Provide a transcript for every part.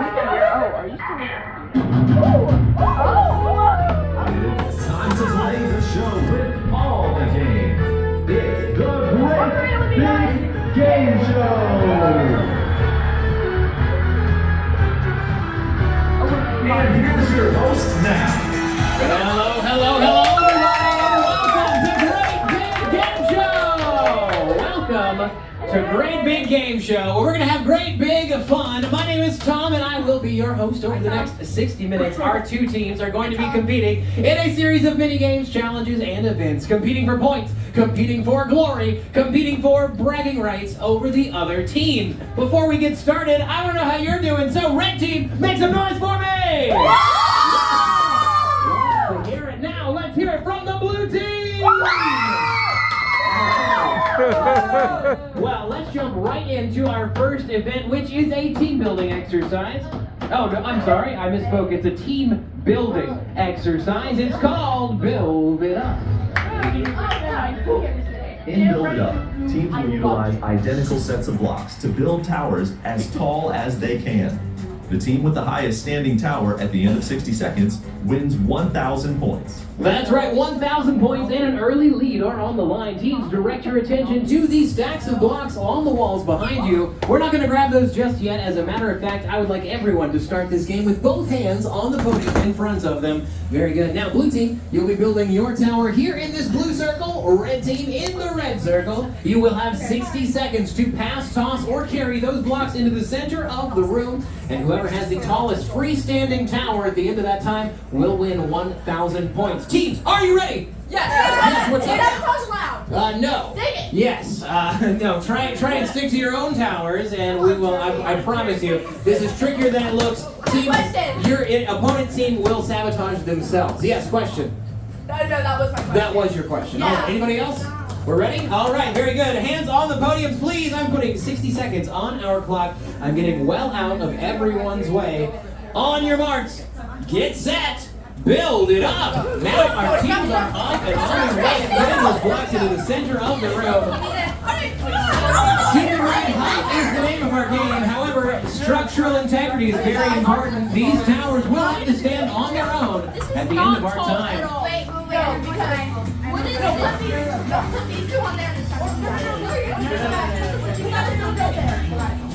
are you still? It's time to play the show with all the games. It's the Great Big Game Show. And here's your host now. Hello, everyone. Welcome to Great Big Game Show, where we're going to have great big fun. My name is Tom, and I will be your host over the next 60 minutes. Our two teams are going to be competing in a series of mini games, challenges, and events, competing for points, competing for glory, competing for bragging rights over the other team. Before we get started, I want to know how you're doing, so red team, make some noise for me! Love to hear it now. Let's hear it from the blue team! Well, let's jump right into our first event, which is a team building exercise. Oh, no, I'm sorry, I misspoke. It's a team building exercise. It's called Build It Up. In Build It Up, teams will utilize identical sets of blocks to build towers as tall as they can. The team with the highest standing tower at the end of 60 seconds wins 1,000 points. That's right, 1,000 points and an early lead are on the line. Teams, direct your attention to these stacks of blocks on the walls behind you. We're not going to grab those just yet. As a matter of fact, I would like everyone to start this game with both hands on the podium in front of them. Very good. Now, blue team, you'll be building your tower here in this blue circle. Red team in the red circle. You will have 60 seconds to pass, toss, or carry those blocks into the center of the room. And whoever has the tallest freestanding tower at the end of that time will win 1,000 points. Teams, are you ready? Yes. Yes, what's up? That was loud. No. Dang it. Yes. No. Try and stick to your own towers, and we will. I promise you, this is trickier than it looks. Team, Question. your opponent team will sabotage themselves. Yes. Question. No, that was my question. That was your question. Yeah. All right, anybody else? We're ready? All right, very good. Hands on the podiums, please. I'm putting 60 seconds on our clock. I'm getting well out of everyone's way. On your marks, get set, build it up. Now our teams are off and on their way and getting those blocks into the center of the room. Keep in mind, height is the name of our game. However, structural integrity is very important. These towers will have to stand on their own at the end of our time. Wait, because what is it? Put these two on there.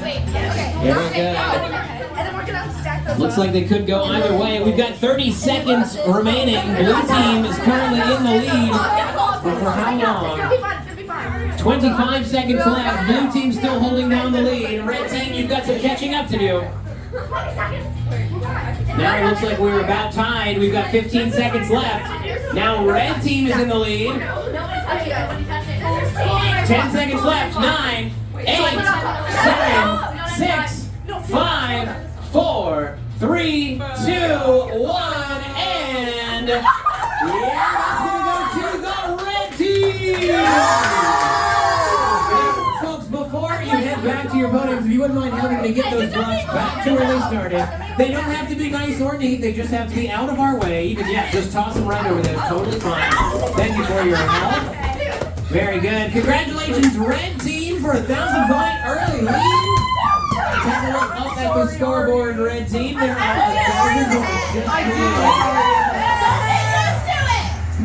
Wait, okay. Very good. And then we're gonna stack those. Looks like they could go either way. We've got 30 seconds remaining. Blue team is currently in the lead. But for how long? It's gonna be fine. 25 seconds left. Blue team still holding down the lead. Red team, you've got some catching up to do. 20 seconds. Now it looks like we're about tied. We've got 15 seconds left. Now red team is in the lead. 10 seconds left. 9, 8, 7, 6, 5, 4, 3, 2, 1, and that's gonna go to the red team! Folks, before you head back to your podiums, if you wouldn't mind helping me get those blocks back to where they started, they don't have to be nice or neat, they just have to be out of our way. You can, just toss them right over there, totally fine. Thank you for your help. Very good. Congratulations, red team, for a 1,000-point early lead. Take a look up at the scoreboard, red team. There are 1,000 points just for you.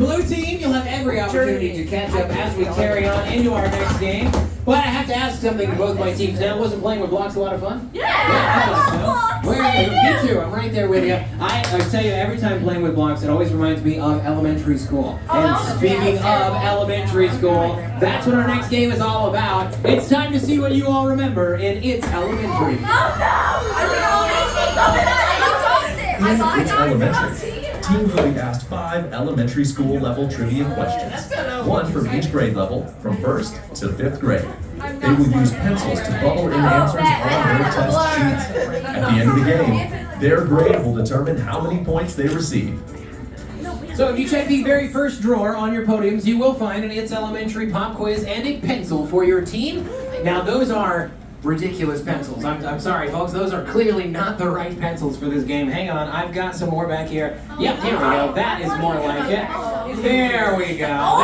Blue team, you'll have every opportunity to catch up as we carry on into our next game. But I have to ask something to both my teams. Now, wasn't playing with blocks a lot of fun? Yeah. I thought so. Me too. I'm right there with you. I tell you, every time playing with blocks, it always reminds me of elementary school. And speaking of elementary school, that's what our next game is all about. It's time to see what you all remember in It's Elementary. It's elementary. Teams will be asked 5 elementary school level trivia questions. One from each grade level, from 1st to 5th grade. They will use pencils to bubble in answers on their test sheets. At the end of the game, their grade will determine how many points they receive. So if you check the very first drawer on your podiums, you will find an It's Elementary pop quiz and a pencil for your team. Now those are ridiculous pencils. I'm sorry, folks. Those are clearly not the right pencils for this game. Hang on, I've got some more back here. Yep, here we go. That is more like it. There we go.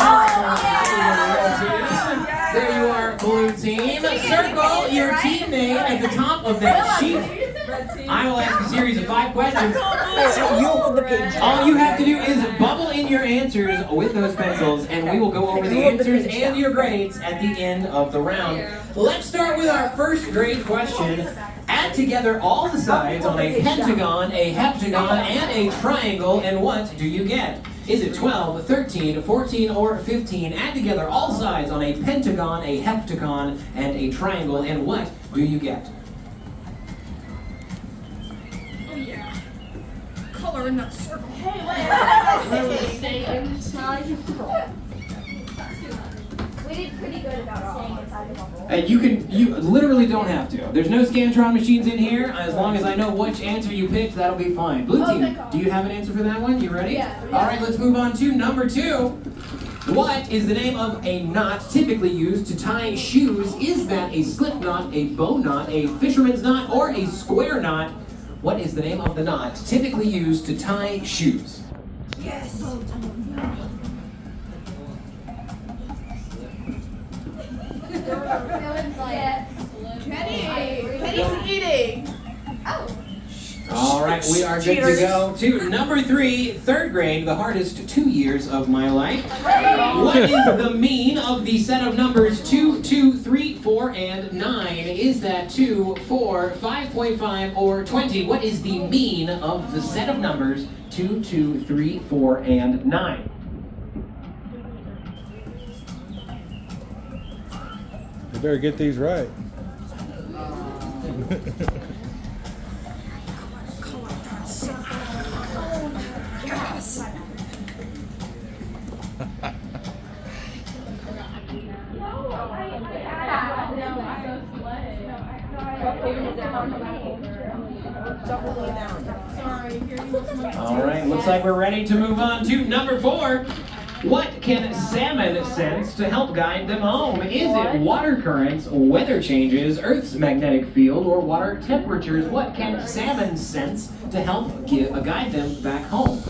There you are, blue team. Circle your teammate at the top of that sheet. I will ask a series of 5 questions. So you hold the page. All you have to do is bubble in your answers with those pencils, and we will go over the answers and your grades at the end of the round. Let's start with our first grade question. Add together all the sides on a pentagon, a heptagon, and a triangle, and what do you get? Is it 12, 13, 14, or 15? Add together all sides on a pentagon, a heptagon, and a triangle, and what do you get? Oh yeah. Color in that circle. Stay inside your throat. We did pretty good about staying inside the bubble. And you literally don't have to. There's no Scantron machines in here. As long as I know which answer you picked, that'll be fine. Blue team, do you have an answer for that one? You ready? Yeah. All right, let's move on to number 2. What is the name of a knot typically used to tie shoes? Is that a slip knot, a bow knot, a fisherman's knot, or a square knot? What is the name of the knot typically used to tie shoes? Yes. Penny's eating. Oh. All right, we are good to go to number 3, 3rd grade, the hardest 2 years of my life. What is the mean of the set of numbers 2, 2, 3, 4, and 9? Is that 2, 4, 5.5, or 20? What is the mean of the set of numbers 2, 2, 3, 4, and 9? You better get these right. Yes. All right, looks like we're ready to move on to number 4. What can salmon sense to help guide them home? Is it water currents, weather changes, Earth's magnetic field, or water temperatures? What can salmon sense to help guide them back home?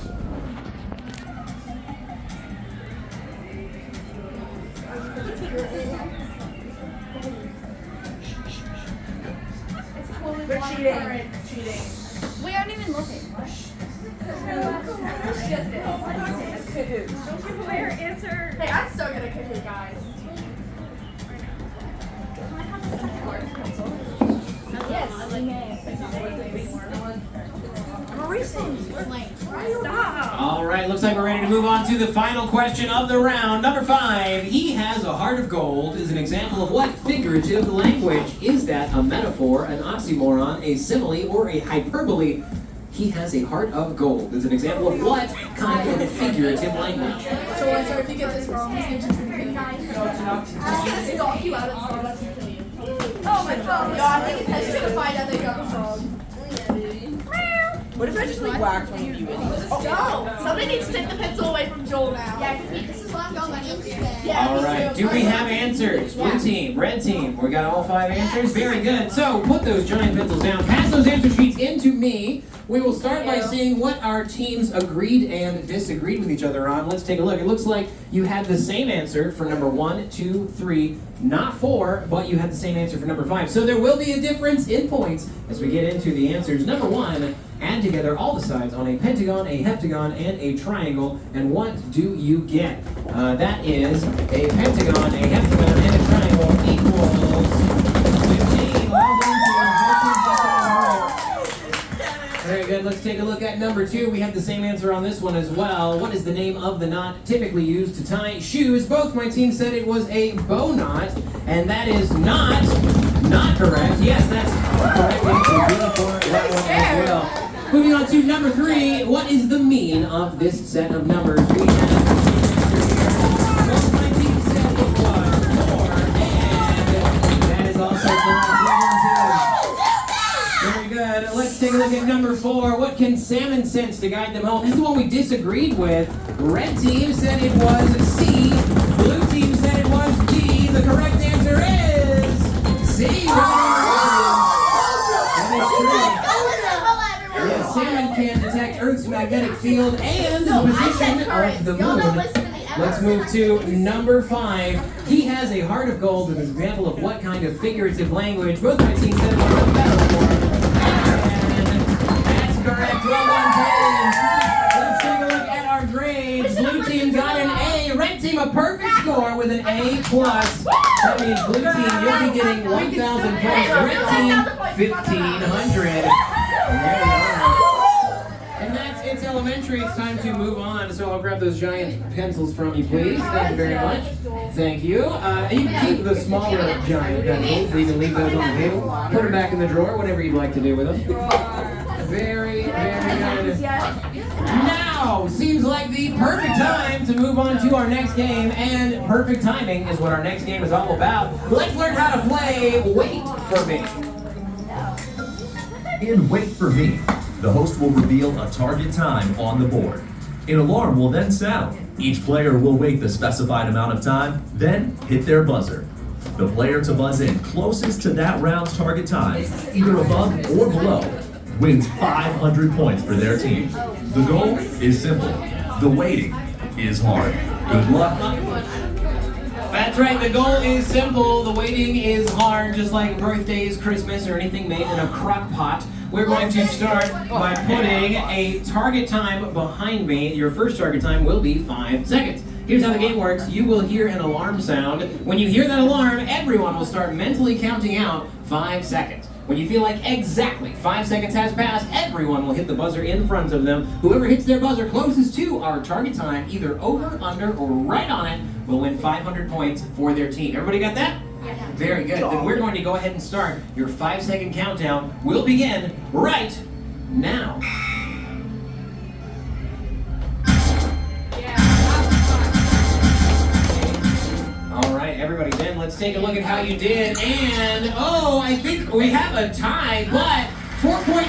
They're cheating. Cheating. We aren't even looking. Clear answer. Hey, I'm still gonna kick you guys. All right, looks like we're ready to move on to the final question of the round. Number 5, he has a heart of gold is an example of what figurative language? Is that a metaphor, an oxymoron, a simile, or a hyperbole? He has a heart of gold is an example of what kind of figurative language? So if you get this wrong, he's just gonna kill you. He's gonna stalk you out of the kill you. Oh my god. No, I think he's gonna find out they got this wrong. What if I just like whacked one of you idiots? No! Somebody needs to take the pencil away from Joel now. Yeah, because this is what I'm going Yeah, All right, do we have answers? Blue team, red team, we got all 5 answers? Very good. So put those giant pencils down, pass those answer sheets into me. We will start by seeing what our teams agreed and disagreed with each other on. Let's take a look. It looks like you had the same answer for number 1, 2, 3, not 4, but you had the same answer for number 5. So there will be a difference in points as we get into the answers. Number 1, add together all the sides on a pentagon, a heptagon, and a triangle, and what do you get? That is a pentagon, a heptagon, and a triangle equals 15. Well done to Very good. Let's take a look at number 2. We have the same answer on this one as well. What is the name of the knot typically used to tie shoes? Both my teams said it was a bow knot, and that is not correct. Yes, that's correct answer. Good for that one as well. Moving on to number 3. What is the mean of this set of numbers? We have both my teams said it was 4, and that is also correct. Very good. Let's take a look at number 4. What can salmon sense to guide them home? This is the one we disagreed with. Red team said it was C. Blue team said it was D. The correct answer is C. That is correct. Yes, salmon can detect Earth's magnetic field and the position of the moon. Let's move to number 5. He has a heart of gold with an example of what kind of figurative language. Both my teams said it was a metaphor. A plus. That means blue team, you'll be getting 1,000 points. Red team, 1,500. And there we are. And that's It's Elementary. It's time to move on. So I'll grab those giant pencils from you, please. Thank you very much. Thank you. You can keep the smaller giant pencils. You can leave those on the table. Put them back in the drawer, whatever you'd like to do with them. Very, very good. Now seems like the perfect time to move on to our next game, and perfect timing is what our next game is all about. Let's learn how to play Wait For Me. In Wait For Me, the host will reveal a target time on the board. An alarm will then sound. Each player will wait the specified amount of time, then hit their buzzer. The player to buzz in closest to that round's target time, either above or below, wins 500 points for their team. The goal is simple. The waiting is hard. Good luck. That's right, the goal is simple. The waiting is hard, just like birthdays, Christmas, or anything made in a crock pot. We're going to start by putting a target time behind me. Your first target time will be 5 seconds. Here's how the game works. You will hear an alarm sound. When you hear that alarm, everyone will start mentally counting out 5 seconds. When you feel like exactly 5 seconds has passed, everyone will hit the buzzer in front of them. Whoever hits their buzzer closest to our target time, either over, under, or right on it, will win 500 points for their team. Everybody got that? Very good. Then we're going to go ahead and start. Your 5-second countdown will begin right now. All right, everybody, then let's take a look at how you did. And, I think we have a tie, but 4.91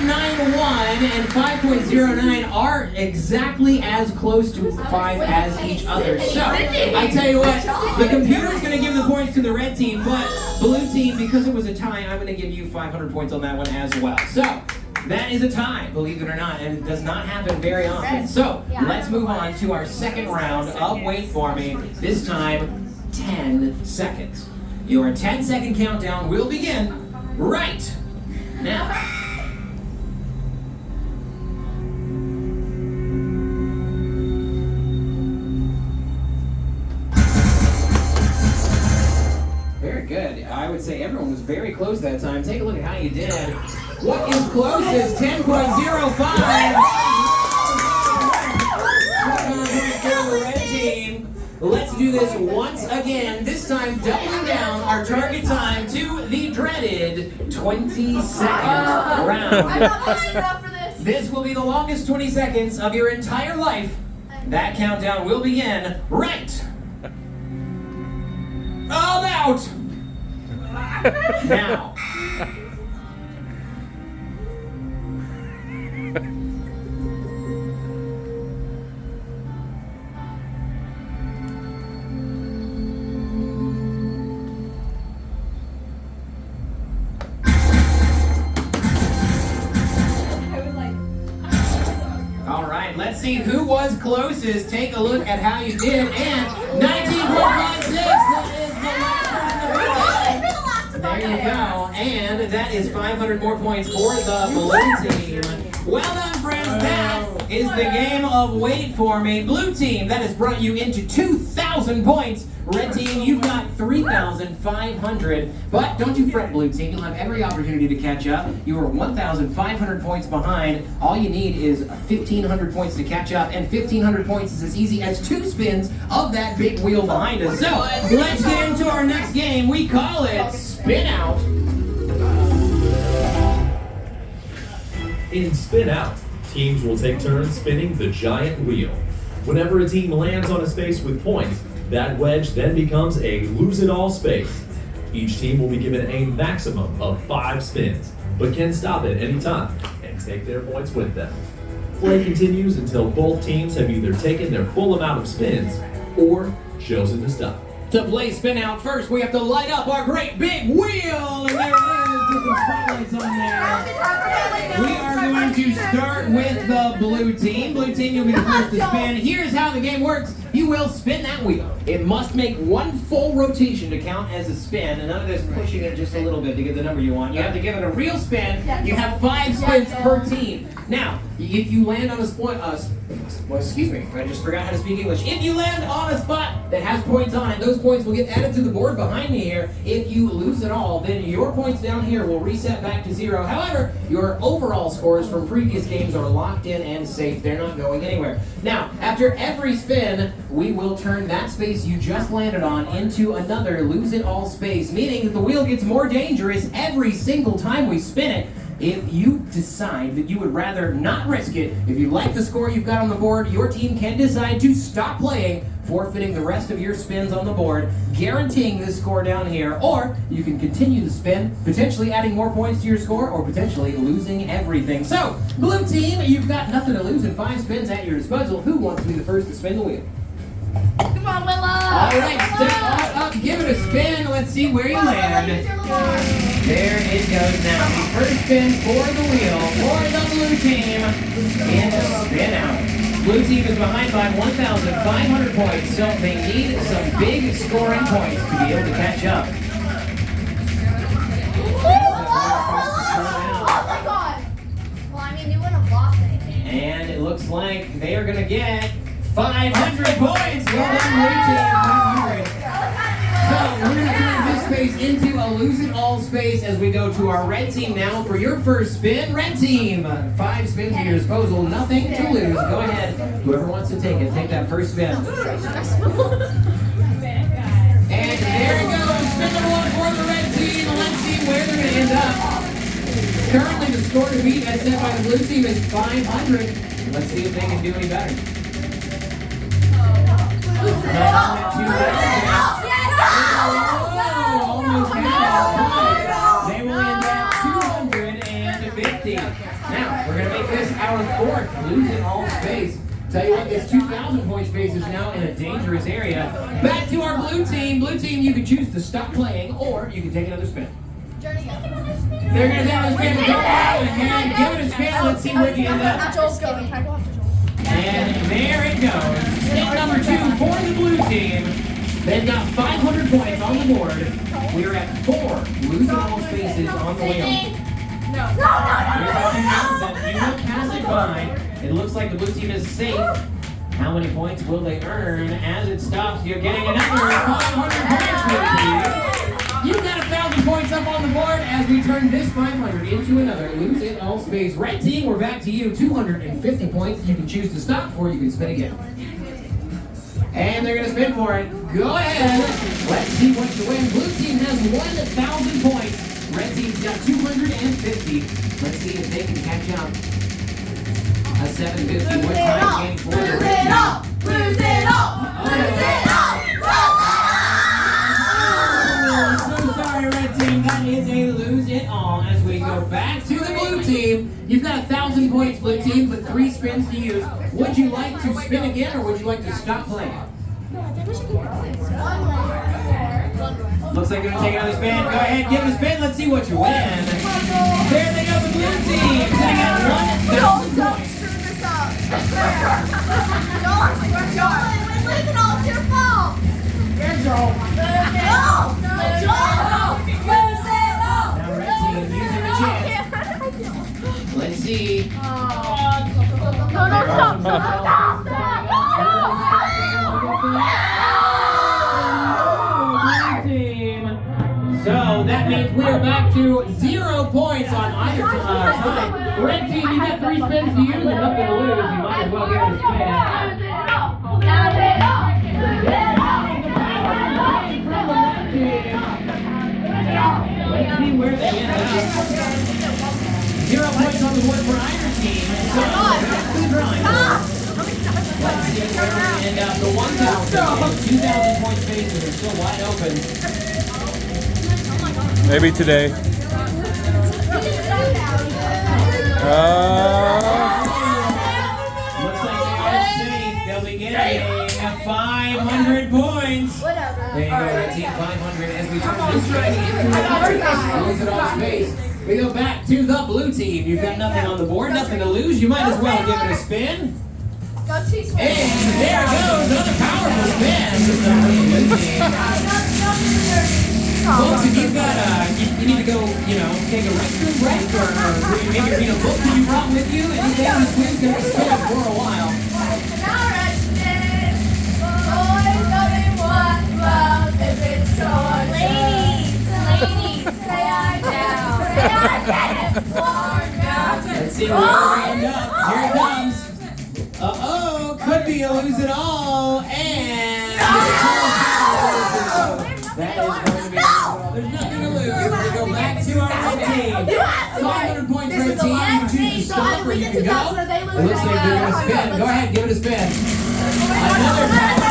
and 5.09 are exactly as close to 5 as each other. So, I tell you what, the computer's going to give the points to the red team, but blue team, because it was a tie, I'm going to give you 500 points on that one as well. So, that is a tie, believe it or not, and it does not happen very often. So, let's move on to our second round of Wait For Me. This time, 10 seconds. Your 10-second countdown will begin right now. Very good. I would say everyone was very close that time. Take a look at how you did. What is closest? 10.05. For the red team. Let's do this once again, this time doubling down our target time to the dreaded 20-second round. I'm not pushing enough for this. This will be the longest 20 seconds of your entire life. That countdown will begin right about now. Let's see who was closest. Take a look at how you did. And 19.56. That is the last person. There you go. And that is 500 more points for the blue team. Well done, friends. That is the game of Wait For Me. Blue team, that has brought you into 2,000 points. Red team, you've got 3,500. But don't you fret, blue team. You'll have every opportunity to catch up. You are 1,500 points behind. All you need is 1,500 points to catch up. And 1,500 points is as easy as 2 spins of that big wheel behind us. So, let's get into our next game. We call it Spin Out. In Spin Out, teams will take turns spinning the giant wheel. Whenever a team lands on a space with points, that wedge then becomes a lose-it-all space. Each team will be given a maximum of 5 spins, but can stop at any time and take their points with them. Play continues until both teams have either taken their full amount of spins or chosen to stop. To play Spin Out first, we have to light up our great big wheel, and there it is. Get some spotlights on there. We are going to start with the blue team. Blue team, you'll be the first to spin. Here's how the game works. You will spin that wheel. It must make 1 full rotation to count as a spin, and none of this pushing it just a little bit to get the number you want. You have to give it a real spin. You have 5 spins per team. Now, if you land on a Well, excuse me, I just forgot how to speak English. If you land on a spot that has points on it, those points will get added to the board behind me here. If you lose it all, then your points down here will reset back to 0. However, your overall scores from previous games are locked in and safe. They're not going anywhere. Now, after every spin, we will turn that space you just landed on into another lose it all space, meaning that the wheel gets more dangerous every single time we spin it. If you decide that you would rather not risk it, if you like the score you've got on the board, your team can decide to stop playing, forfeiting the rest of your spins on the board, guaranteeing this score down here, or you can continue to spin, potentially adding more points to your score, or potentially losing everything. So, blue team, you've got nothing to lose and 5 spins at your disposal. Who wants to be the first to spin the wheel? Come on, Willa. All right, step on up, give it a spin. Let's see where you land. There it goes now. The first spin for the wheel for the blue team. And a spin out. Blue team is behind by 1,500 points, so they need some big scoring points to be able to catch up. Oh my god. Well, I mean, you wouldn't have lost anything. And it looks like they are going to get 500 points. Well done, blue team. 500. So we're going to turn this space into a lose it all space as we go to our red team now for your first spin. Red team, 5 spins at your disposal, nothing to lose. Go ahead, whoever wants to take it, take that first spin. And there it goes, spin number 1 for the red team. Let's see where they're going to end up. Currently the score to beat as set by the blue team is 500. Let's see if they can do any better. Almost had it. They will end at 250. Now, we're going to make this our 4th lose it all space. Tell you what, this 2,000 point space is now in a dangerous area. Back to our blue team. Blue team, you can choose to stop playing, or you can take another spin. They're going to take another spin. Go ahead, give it a spin. Let's see where you end up. And there it goes. Spin number 2 for the blue team. They've got 500 points on the board. We're at 4 lose it all spaces on the wheel. No. You will pass it by. It looks like the blue team is safe. How many points will they earn? As it stops, you're getting another 500 points, blue team. You've got 1,000 points up on the board as we turn this 500 into another lose it all space. Red team, we're back to you. 250 points. You can choose to stop or you can spin again. And they're going to spin for it. Go ahead. Let's see what you win. Blue team has 1,000 points. Red team's got 250. Let's see if they can catch up. A 750 wood time game for the red team. Lose it all! Lose it all! So sorry, red team. That is a lose it all as we go back to the blue team. You've got 1,000 points, blue team, but 3 spins to use. Would you like to spin again, or would you like to stop playing? Looks like they're going to take another spin. Go ahead, give it a spin. Let's see what you win. There they go, the blue team. Sitting at 1,000 points. Screw this up. Don't. Lose it all. It's your fault. Lose it all. Now, red team using the chance. Let's see. No, stop. So that means we are back to 0 points on either side. Red team, you got 3 spins to use and nothing to lose. You might as well give it a spin. Let's see where they end up. 0 points on the board for either team. So back to the drawing board. Let's see where we end up. The 1,000 and 2,000 point spaces are still wide open. Maybe today. Looks like they are safe. They'll be getting 500 points. There you go, red team, 500 as we turn this right into another lose it all space. We go back to the blue team. You've got nothing on the board, nothing to lose. You might as well give it a spin. And there it goes, another powerful spin. Folks, if you've got you need to go, take a restroom break, or maybe read a book that you brought with you, anything, this wind's going to be spinning for a while. Let's see where we end up. Here it comes. Uh-oh, could be a lose it all, and that is going to be there's nothing to lose. We're going to go back to our red team. 500 points red team. You can choose to stop or you can go. It looks like they're going to spin. Go ahead, give it a spin. Another 500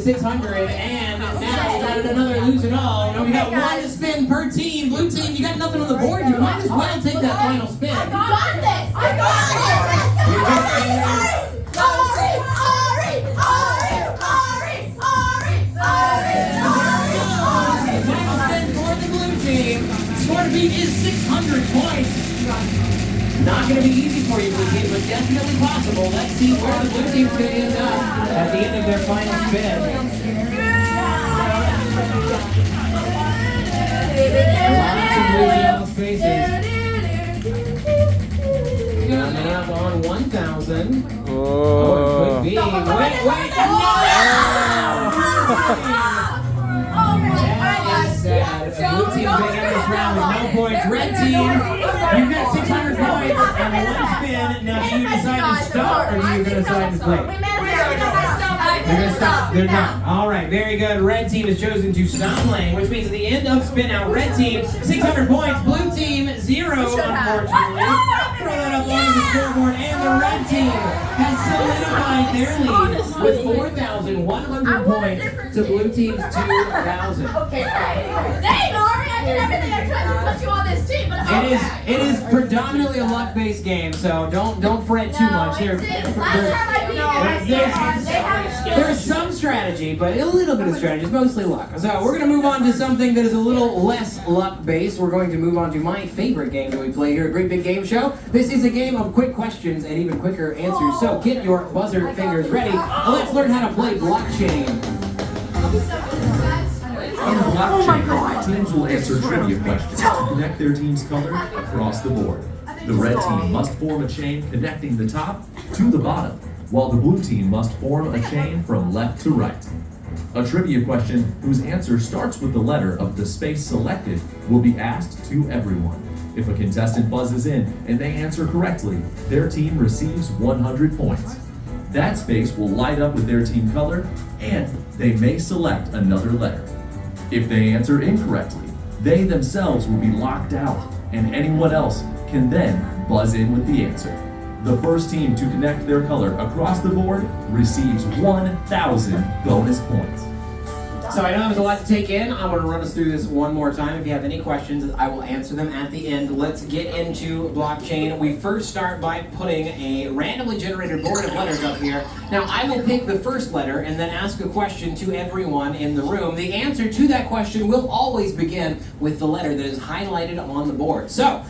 600, and now we got another lose it all. Now we got one spin per team. Blue team, you got nothing on the board. You might as well take that final spin. I got this! I got The final spin for the blue team. Score to beat is 600 points. Not going to be easy for you, blue team, but definitely possible. Let's see where the blue team's going to end up at the end of their final spin. Lots of blue yellow spaces. Coming up on 1,000. Oh, it could be. Wait, no! That is sad. Blue team's going to end this round with no points. Red team, you've got 600 points and one spin. Now, do you decide to stop or do you decide to play? They're going to stop. They're done. All right, very good. Red team has chosen to stop playing, which means at the end of spin out, red team 600 points, blue team 0, unfortunately. Throw that up on the scoreboard, and the red team has solidified their lead with 4,100 points to blue team's 2,000. Okay, dang, Ari, I did everything I could to put you on this team, but It is predominantly a luck-based game, so don't fret too much. There's some strategy, but a little bit of strategy. It's mostly luck. So we're going to move on to something that is a little less luck-based. We're going to move on to my favorite game that we play here at Great Big Game Show. This is a game of quick questions and even quicker answers. So get your buzzer fingers ready. Let's learn how to play blockchain. In blockchain, teams will answer trivia questions to connect their team's color across the board. The red team must form a chain connecting the top to the bottom, while the blue team must form a chain from left to right. A trivia question whose answer starts with the letter of the space selected will be asked to everyone. If a contestant buzzes in and they answer correctly, their team receives 100 points. That space will light up with their team color, and they may select another letter. If they answer incorrectly, they themselves will be locked out, and anyone else can then buzz in with the answer. The first team to connect their color across the board receives 1,000 bonus points. So I know there's a lot to take in. I want to run us through this one more time. If you have any questions, I will answer them at the end. Let's get into blockchain. We first start by putting a randomly generated board of letters up here. Now, I will pick the first letter and then ask a question to everyone in the room. The answer to that question will always begin with the letter that is highlighted on the board. So,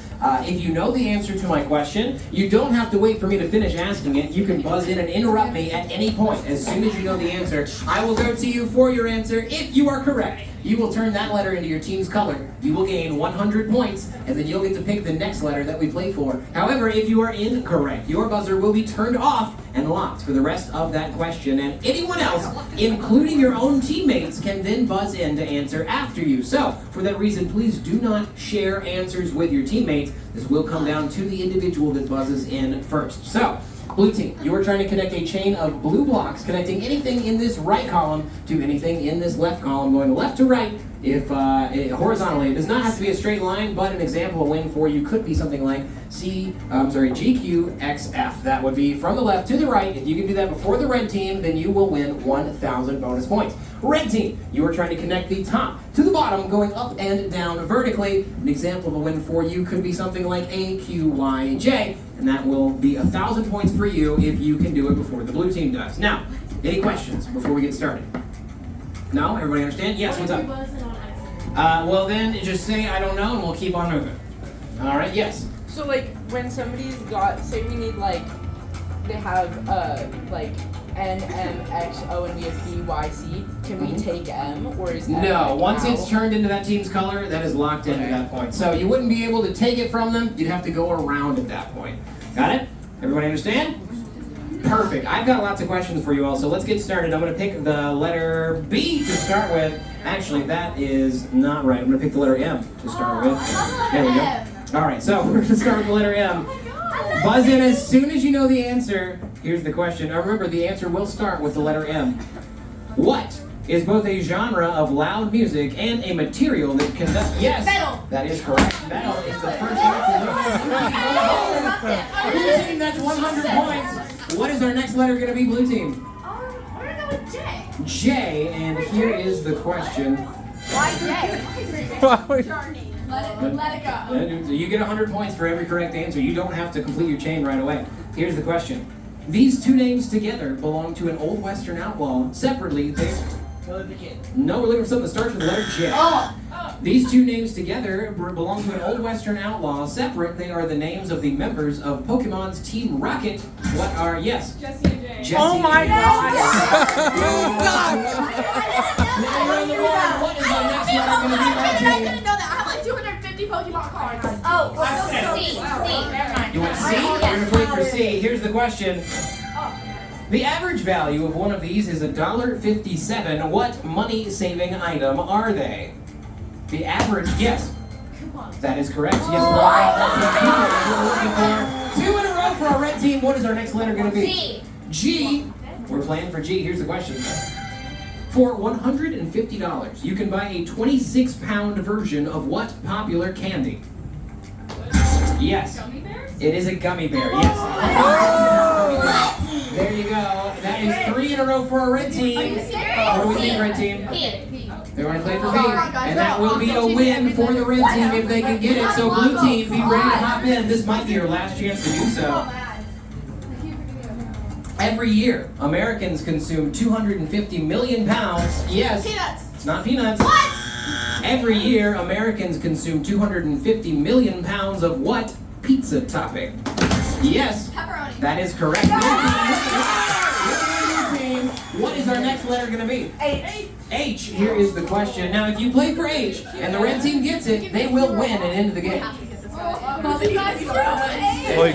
if you know the answer to my question, you don't have to wait for me to finish asking it. You can buzz in and interrupt me at any point. As soon as you know the answer, I will go to you for your answer. If you are correct, you will turn that letter into your team's color. You will gain 100 points, and then you'll get to pick the next letter that we play for. However, if you are incorrect, your buzzer will be turned off and locked for the rest of that question, and anyone else, including your own teammates, can then buzz in to answer after you. So, for that reason, please do not share answers with your teammates. This will come down to the individual that buzzes in first. So, blue team, you are trying to connect a chain of blue blocks, connecting anything in this right column to anything in this left column, going left to right, if horizontally. It does not have to be a straight line, but an example of win for you could be something like GQXF. That would be from the left to the right. If you can do that before the red team, then you will win 1,000 bonus points. Red team, you are trying to connect the top to the bottom, going up and down vertically. An example of a win for you could be something like AQYJ, and that will be 1,000 points for you if you can do it before the blue team does. Now, any questions before we get started? No? Everybody understand? Yes, what's up? Well then, just say I don't know and we'll keep on moving. All right, yes. So like when somebody's got, say we need like, they have like N, M, X, O, and we have B, Y, C. Can we take M or is that No, like once out? it's turned into that team's color, that is locked in at that point. So you wouldn't be able to take it from them, you'd have to go around at that point. Got it? Everybody understand? Perfect. I've got lots of questions for you all, so let's get started. I'm going to pick the letter B to start with. Actually, that is not right. I'm going to pick the letter M to start with. There we go. All right, so we're going to start with the letter M. Buzz in as soon as you know the answer. Here's the question. Now remember, the answer will start with the letter M. What is both a genre of loud music and a material that conducts... Yes, Metal. that is correct. Metal is the first answer. Blue team, that's 100 points. What is our next letter going to be, blue team? We're gonna go with J. J, and here is the question. Why J? Let it go. You get 100 points for every correct answer. You don't have to complete your chain right away. Here's the question. These two names together belong to an old Western outlaw. Separately, they... No, we're looking for something that starts with the letter J. These two names together belong to an old Western outlaw. Separate, they are the names of the members of Pokemon's Team Rocket. What are... Yes. Jesse and Jay. Jesse Oh my and God. Now you're on the board. What is our next letter going to be, I my didn't team? know that. I have like 250 Pokemon cards. You want C? We're going to play for C. Here's the question. The average value of one of these is $1.57. What money-saving item are they? The average, yes. That is correct. Yes, we're looking for 2 in a row for our red team. What is our next letter going to be? G. We're playing for G. Here's the question. For $150, you can buy a 26-pound version of what popular candy? Yes. It is a gummy bear, yes. There you go. That is 3 in a row for our red team. What do we think, red team? They're going to play for B. And that will be a win for the red team if they can get it. So blue team, be ready to hop in. This might be your last chance to do so. Every year, Americans consume 250 million pounds. Yes. Peanuts. It's not peanuts. What? Every year, Americans consume 250 million pounds of what pizza topping? Yes. Pepperoni. That is correct. Blue team, what is our next letter going to be? H. H. Here is the question. Now, if you play for H and the red team gets it, they will win and end the game. You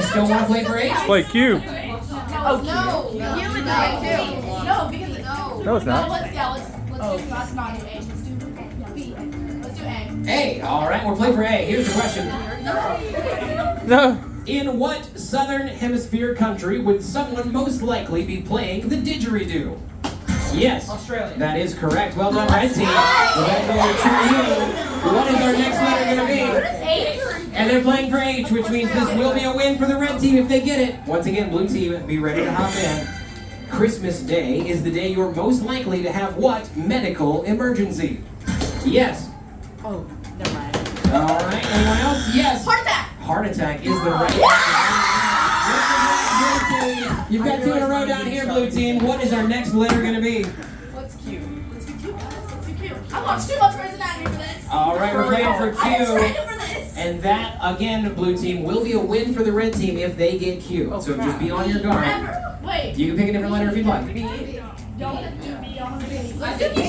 still want to play for H? Play Q. Oh, no. You would die too. No, because it's no. No, it's not. Let's not do A. Let's do B. Let's do A. A. All right, we'll play for A. Here's the question. No. In what southern hemisphere country would someone most likely be playing the didgeridoo? Yes. Australia. That is correct. Well done, red team. Well, that's over to you. What is our next letter going to be? And they're playing for H, which means this will be a win for the red team if they get it. Once again, blue team, be ready to hop in. Christmas Day is the day you're most likely to have what medical emergency? Yes. Oh, never mind. All right. Anyone else? Yes. Heart attack. Heart attack is the right answer. You've got 2 in a row down here, blue team. What is our next letter going to be? What's Q? Let's do Q, guys. Let's do Q. I watched too much Grey's Anatomy for this. All right, we're playing for I was ready Q. for this. And that, again, blue team, will be a win for the red team if they get Q. So just be on your guard. Never. Wait. You can pick a different letter if you'd like. B. Let's do B.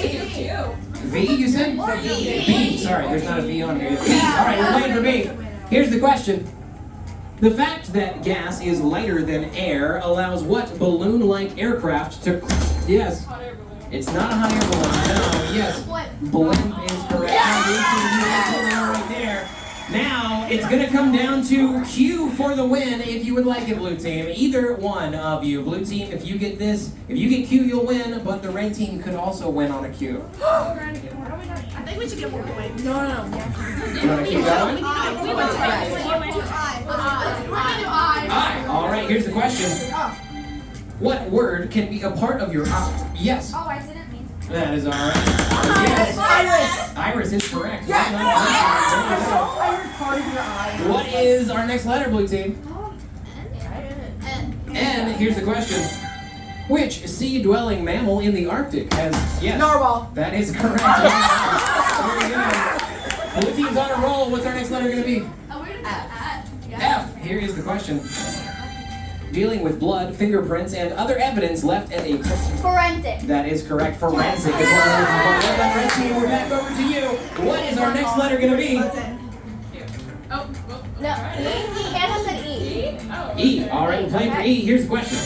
V, you said? B. Sorry, there's not a V on here. B. All right, we're playing for B. Here's the question. The fact that gas is lighter than air allows what balloon-like aircraft to... Yes. It's not a hot air balloon. No, yes. Blimp is correct. Right there. Now, it's going to come down to Q for the win if you would like it, blue team. Either one of you. Blue team, if you get this, if you get Q, you'll win, but the red team could also win on a Q. I think we should get more points. No. You want to keep going? We went to I. We're gonna do I. Aye. All right, here's the question. What word can be a part of your eye? Yes. Oh, I didn't mean. That is all right. Yes. Iris. Iris is correct. Yeah. Well done. Iris part of your eye. What is our next letter, blue team? N. And here's the question. Which sea-dwelling mammal in the Arctic has... Yes. Narwhal. That is correct. Very good. Blue team's on a roll. What's our next letter going to be? Oh, we're gonna do F. F. Here is the question. Dealing with blood, fingerprints, and other evidence left at a... Forensic. That is correct. Forensic is what we're looking for. Well done, Red team. We're back over to you. What is our next letter going to be? No, Hannah said E. E. All right, we're playing for E. Here's the question.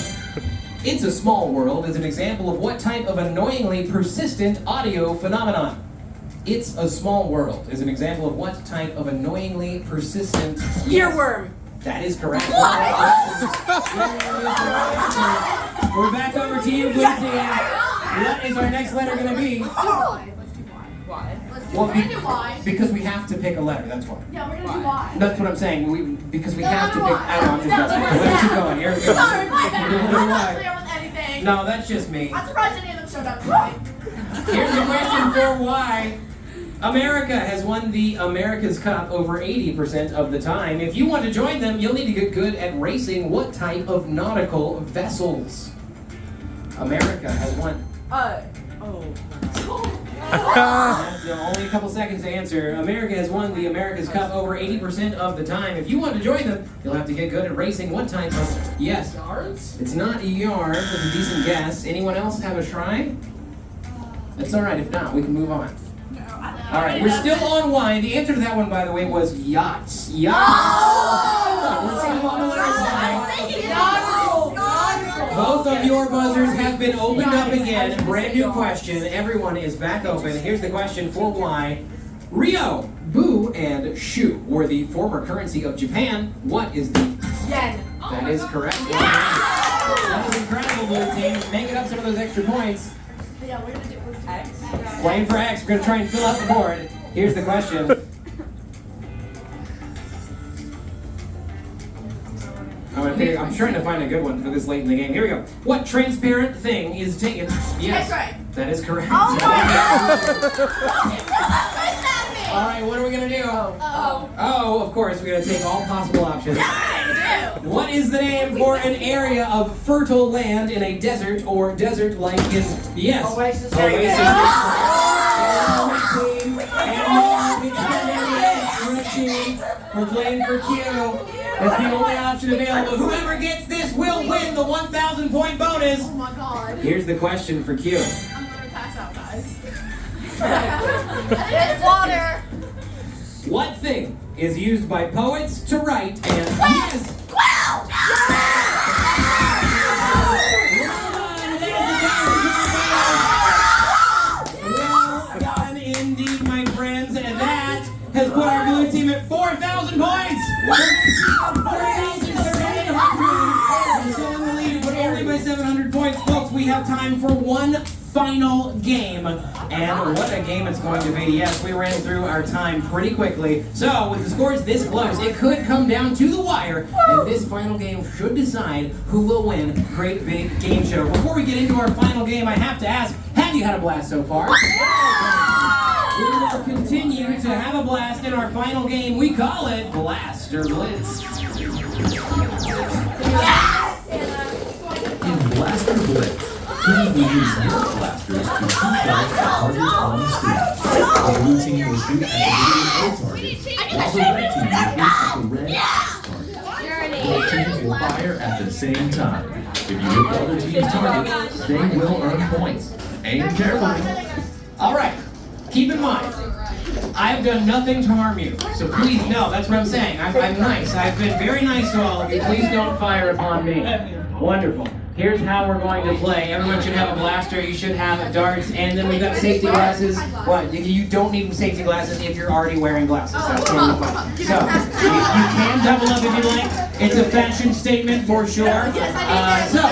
It's a Small World is an example of what type of annoyingly persistent audio phenomenon? It's a Small World is an example of what type of annoyingly persistent... Earworm. That is correct. We're back over to you, Blue team. What is our next letter going to be? Why? Well, We're gonna do Y. because we have to pick a letter, that's why. Yeah, we're gonna do Y. That's what I'm saying. Because we No, have to no, pick... why? I know, I'm just No, messing with you. no, Let's keep no. going. Here we go. Sorry, my bad. We're doing I'm not Y. clear with anything. No, that's just me. I'm surprised any of them showed up tonight. Here's the question for why. America has won the America's Cup over 80% of the time. If you want to join them, you'll need to get good at racing what type of nautical vessels? America has won. That's only a couple seconds to answer. America has won the America's Cup over 80% of the time. If you want to join them, you'll have to get good at racing what type of... Yes. Yards? It's not a yard. That's a decent guess. Anyone else have a try? That's all right. If not, we can move on. All right, we're still on Y. The answer to that one, by the way, was yachts. Yachts. We're still on the letter Y. Both of your buzzers have been opened up again. Brand new question. Everyone is back open. Here's the question for Y. Ryo, Bu, and Shu were the former currency of Japan. What is the... Yen. That is correct. That was incredible, Blue team. Making up some of those extra points. Yeah, we're gonna do X. Playing for X. We're going to try and fill out the board. Here's the question. I'm trying to find a good one for this late in the game. Here we go. What transparent thing is taken? Yes. X-ray. That is correct. Oh my God! All right, what are we going to do? Oh. Oh, of course, we're going to take all possible options. What is the name for an area of fertile land in a desert or desert-like in... Yes. Oasis. Oasis. We're playing for Q. That's the only option available. Whoever gets this will win the 1,000-point bonus. Oh my God. Here's the question for Q. I'm gonna pass out, guys. It's water. What thing is used by poets to write and... Yes! Well done indeed, my friends. And that has put our blue team at 4,000 points! 4,700! And so in the lead, but only by 700 points. Folks, we have time for one final game. And what a game it's going to be. Yes, we ran through our time pretty quickly. So, with the scores this close, it could come down to the wire. And this final game should decide who will win Great Big Game Show. Before we get into our final game, I have to ask, have you had a blast so far? We will continue to have a blast in our final game. We call it Blaster Blitz. In Blaster Blitz, teams will use your blasters to shoot out the target on the screen. The blue team will shoot at the blue A target, while the red team will shoot at the red X target. Both teams will fire at the same time. If you hit the other team's target, they will earn points. Aim carefully. All right, keep in mind, I've done nothing to harm you. So please, no, that's what I'm saying. I'm nice. I've been very nice to all of you. Please don't fire upon me. Wonderful. Here's how we're going to play. Everyone should have a blaster. You should have darts. And then we've got safety glasses. What? You don't need safety glasses if you're already wearing glasses. That's totally fine. So, you can double up if you like. It's a fashion statement for sure. So,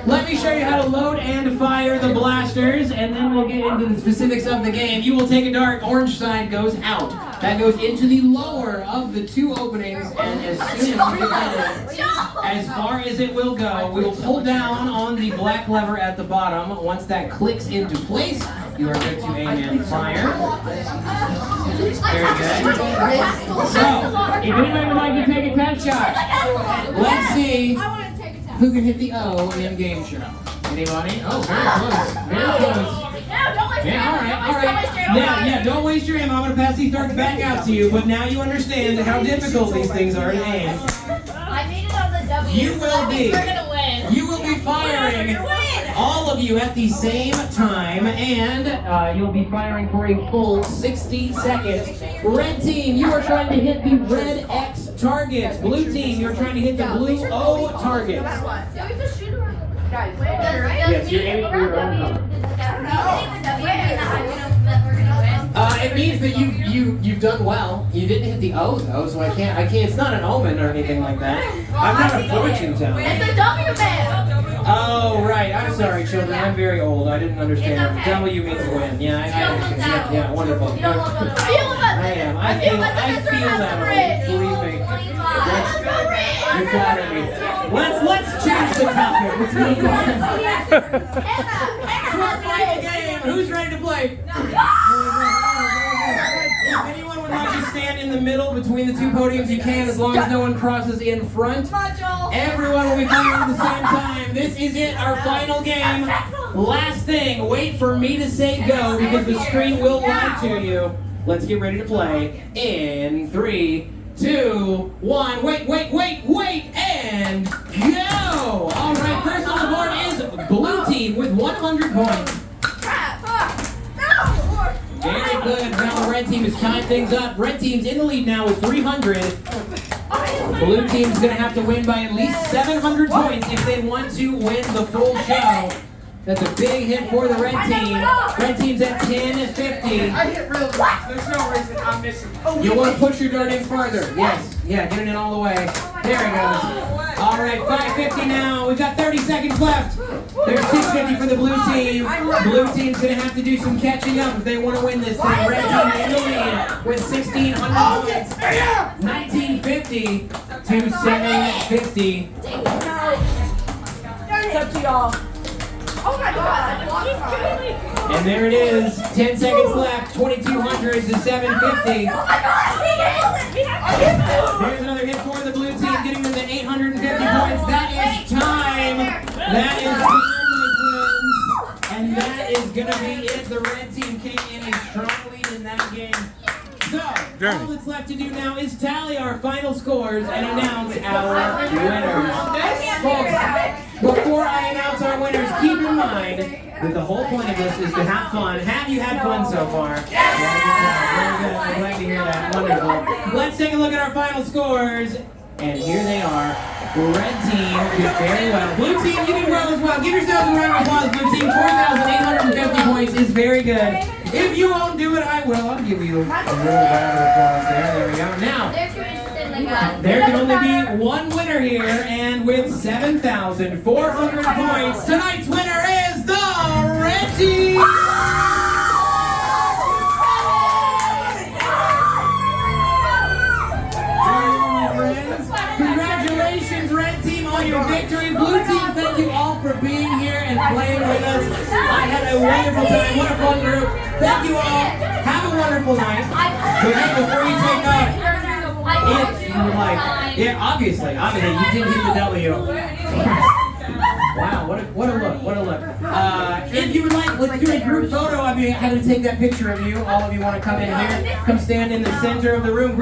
let me show you how to load and fire the blasters, and then we'll get into the specifics of the game. You will take a dart. Orange side goes out. That goes into the lower of the two openings, and as soon as you get it, as far as it will go, we will pull down on the black lever at the bottom. Once that clicks into place, you are good to aim and fire. Very good. So, if anybody would like to take a test shot, let's see who can hit the O in game show. Anybody? Oh, very close. Very close. don't waste your Yeah, all right, ammo. all right. Now, yeah, don't waste your ammo. I'm gonna pass these darts back out to you. But now you understand how difficult these things are to aim. I made it on the W. You will be. We're gonna win. You will be firing, all of you, at the same time, and you'll be firing for a full 60 seconds. Red team, you are trying to hit the red X targets. Blue team, you're trying to hit the blue O targets. Yeah, we just shoot her. Guys, Yes, you're aiming for your own number. It means that you've done well. You didn't hit the O though, so I can't. It's not an omen or anything like that. I'm not a fortune teller. It's a W man. Oh right, I'm sorry, children. I'm very old. I didn't understand. It's okay. W means win. Yeah, I understand. Yeah, wonderful. You don't look on the I am. I feel that. Believe me. You flatter me. Let's change the topic. Let's move on. To our final game. Who's ready to play? If anyone would like to stand in the middle between the two podiums, you can, as long as no one crosses in front. Everyone will be playing at the same time. This is it, our final game. Last thing, wait for me to say go because the screen will lie to you. Let's get ready to play in 3, 2, 1. Wait, and go! All right, first on the board is blue team with 100 points. Very good. Now the red team is tying things up. Red team's in the lead now with 300. Blue team's going to have to win by at least 700 points if they want to win the full show. That's a big hit for the red team. Red team's at 10-50. I hit real fast. There's no reason I'm missing. You want to push your dart in farther. Yes. Yeah, get it in all the way. There it goes. All right, 550 now. We've got 30 seconds left. There's 650 for the blue team. Blue team's going to have to do some catching up if they want to win this thing. Red team in the lead with 1,600 points. 1950 to 750. It's up to y'all. Oh my god. And there it is. 10 seconds left. 2,200 to 750. Oh my god. There's another hit for the blue team, getting them to 850 points. That is time. That is time, my friends. And that is going to be it. The red team came in a strong lead in that game. So, all that's left to do now is tally our final scores and announce our winners. Folks, before I announce our winners, keep in mind that the whole point of this is to have fun. Have you had fun so far? Very good. I'm glad to hear that. Wonderful. Let's take a look at our final scores. And here they are. Red team did very well. Blue team, you did well as well. Give yourselves a round of applause, blue team. 4,850 points is very good. If you won't do it, I will. I'll give you a little round of applause there. There we go. Now, there can only be one winner here, and with 7,400 points, tonight's winner is the red team! Congratulations, red team, on your victory. Blue team, thank you all for being here and playing with us. I had a wonderful time. What a fun group. Thank you all. Have a wonderful night. But hey, before you take off, if you would like, yeah, obviously, you did hit the W. Wow, what a look. If you would like, let's do a group photo. I'd be happy to take that picture of you. All of you want to come in here, come stand in the center of the room.